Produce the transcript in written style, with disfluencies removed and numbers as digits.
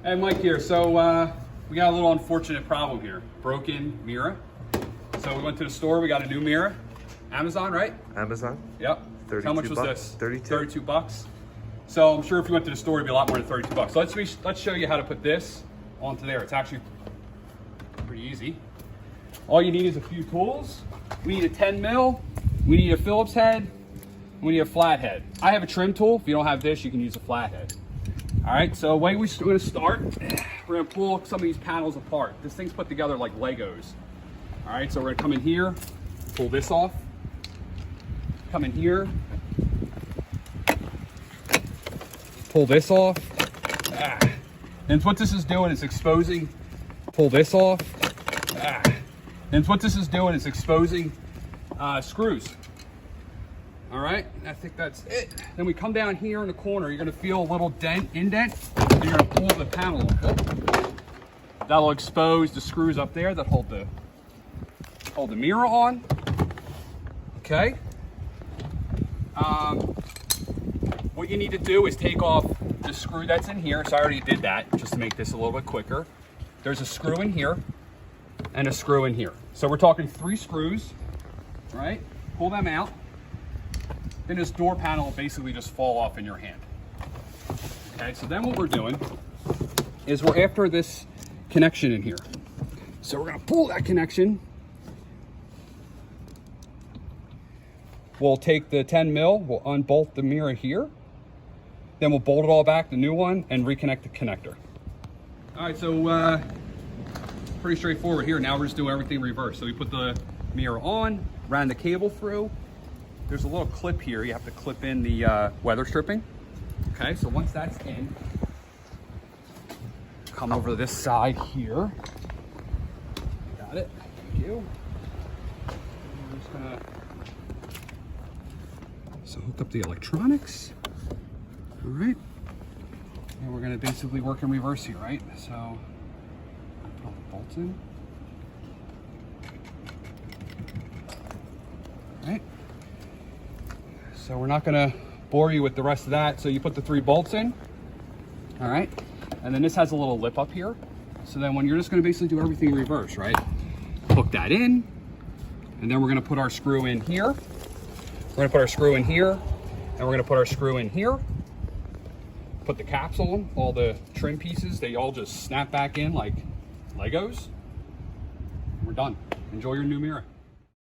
Hey, Mike here. So we got a little unfortunate problem here. Broken mirror. So we went to the store. We got a new mirror. Amazon, right? Amazon. Yep. 32 How much was bucks? this? 32. 32 bucks. So I'm sure if you went to the store, it'd be a lot more than 32 bucks. So let's show you how to put this onto there. It's actually pretty easy. All you need is a few tools. We need a 10 mil. We need a Phillips head. We need a flat head. I have a trim tool. If you don't have this, you can use a flat head. All right, so the way we're gonna start, we're gonna pull some of these panels apart. This thing's put together like Legos. All right, so we're gonna come in here, pull this off, come in here, pull this off. And what this is doing is exposing, pull this off. And what this is doing is exposing screws. All right, I think that's it. Then we come down here in the corner, you're gonna feel a little indent, and you're gonna pull the panel up. That'll expose the screws up there that hold the mirror on. Okay. What you need to do is take off the screw that's in here. So I already did that, just to make this a little bit quicker. There's a screw in here and a screw in here. So we're talking 3 screws, right? Pull them out. Then this door panel will basically just fall off in your hand. Okay, so then what we're doing is we're after this connection in here. So we're gonna pull that connection. We'll take the 10 mil, we'll unbolt the mirror here. Then we'll bolt it all back, the new one, and reconnect the connector. All right, so pretty straightforward here. Now we're just doing everything reverse. So we put the mirror on, ran the cable through. There's a little clip here. You have to clip in the weather stripping. Okay, so once that's in, come over to this side here. Got it, thank you. I'm just gonna, so hook up the electronics. All right, and we're gonna basically work in reverse here, right? So, put all the bolts in. All right. So we're not gonna bore you with the rest of that. So you put the 3 bolts in, all right? And then this has a little lip up here. So then when you're just gonna basically do everything in reverse, right? Hook that in, and then we're gonna put our screw in here. We're gonna put our screw in here, and we're gonna put our screw in here. Put the capsule in, all the trim pieces, they all just snap back in like Legos. We're done. Enjoy your new mirror.